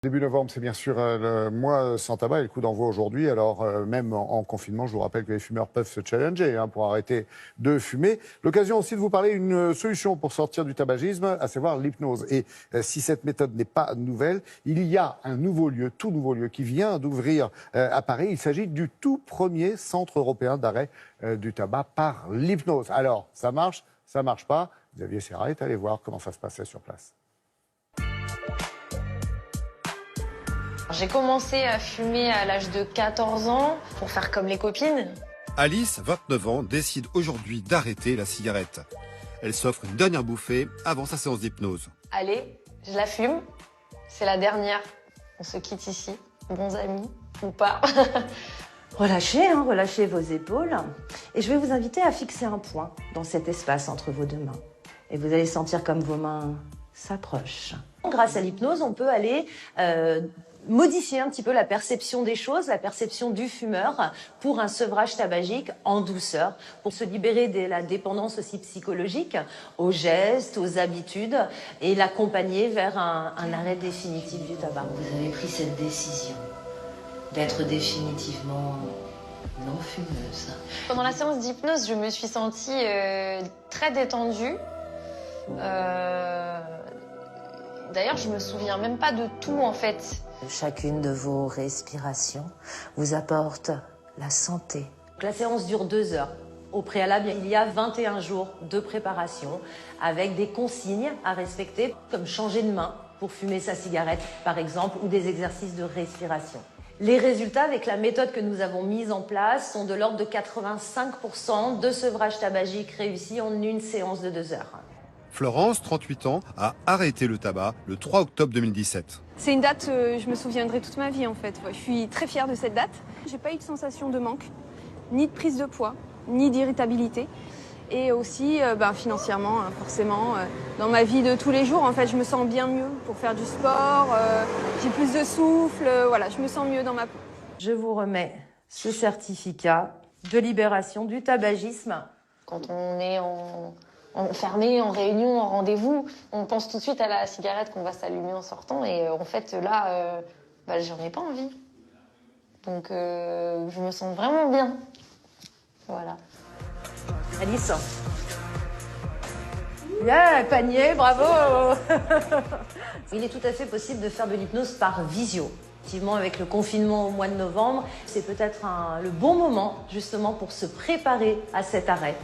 Début novembre, c'est bien sûr le mois sans tabac et le coup d'envoi aujourd'hui. Alors, même en confinement, je vous rappelle que les fumeurs peuvent se challenger pour arrêter de fumer. L'occasion aussi de vous parler d'une solution pour sortir du tabagisme, à savoir l'hypnose. Et si cette méthode n'est pas nouvelle, il y a un nouveau lieu, tout nouveau lieu, qui vient d'ouvrir à Paris. Il s'agit du tout premier centre européen d'arrêt du tabac par l'hypnose. Alors, ça marche pas. Xavier Serra est allé voir comment ça se passait sur place. J'ai commencé à fumer à l'âge de 14 ans pour faire comme les copines. Alice, 29 ans, décide aujourd'hui d'arrêter la cigarette. Elle s'offre une dernière bouffée avant sa séance d'hypnose. Allez, je la fume. C'est la dernière. On se quitte ici. Bons amis ou pas. Relâchez, relâchez vos épaules. Et je vais vous inviter à fixer un point dans cet espace entre vos deux mains. Et vous allez sentir comme vos mains s'approchent. Grâce à l'hypnose, on peut aller modifier un petit peu la perception des choses, la perception du fumeur pour un sevrage tabagique en douceur, pour se libérer de la dépendance aussi psychologique aux gestes, aux habitudes et l'accompagner vers un arrêt définitif du tabac. Vous avez pris cette décision d'être définitivement non fumeuse. Pendant la séance d'hypnose, je me suis sentie très détendue. D'ailleurs, je me souviens même pas de tout en fait. Chacune de vos respirations vous apporte la santé. La séance dure 2 heures. Au préalable, il y a 21 jours de préparation avec des consignes à respecter, comme changer de main pour fumer sa cigarette, par exemple, ou des exercices de respiration. Les résultats avec la méthode que nous avons mise en place sont de l'ordre de 85% de sevrage tabagique réussi en une séance de 2 heures. Florence, 38 ans, a arrêté le tabac le 3 octobre 2017. C'est une date, je me souviendrai toute ma vie en fait. Je suis très fière de cette date. J'ai pas eu de sensation de manque, ni de prise de poids, ni d'irritabilité. Et aussi financièrement, forcément, dans ma vie de tous les jours, en fait, je me sens bien mieux pour faire du sport, j'ai plus de souffle, voilà, je me sens mieux dans ma peau. Je vous remets ce certificat de libération du tabagisme. Quand on est enfermé, en réunion, en rendez-vous, on pense tout de suite à la cigarette qu'on va s'allumer en sortant. Et en fait, là, j'en ai pas envie. Donc, je me sens vraiment bien. Voilà. Alice. Bien, panier, bravo. Il est tout à fait possible de faire de l'hypnose par visio. Effectivement, avec le confinement au mois de novembre, c'est peut-être le bon moment justement pour se préparer à cet arrêt.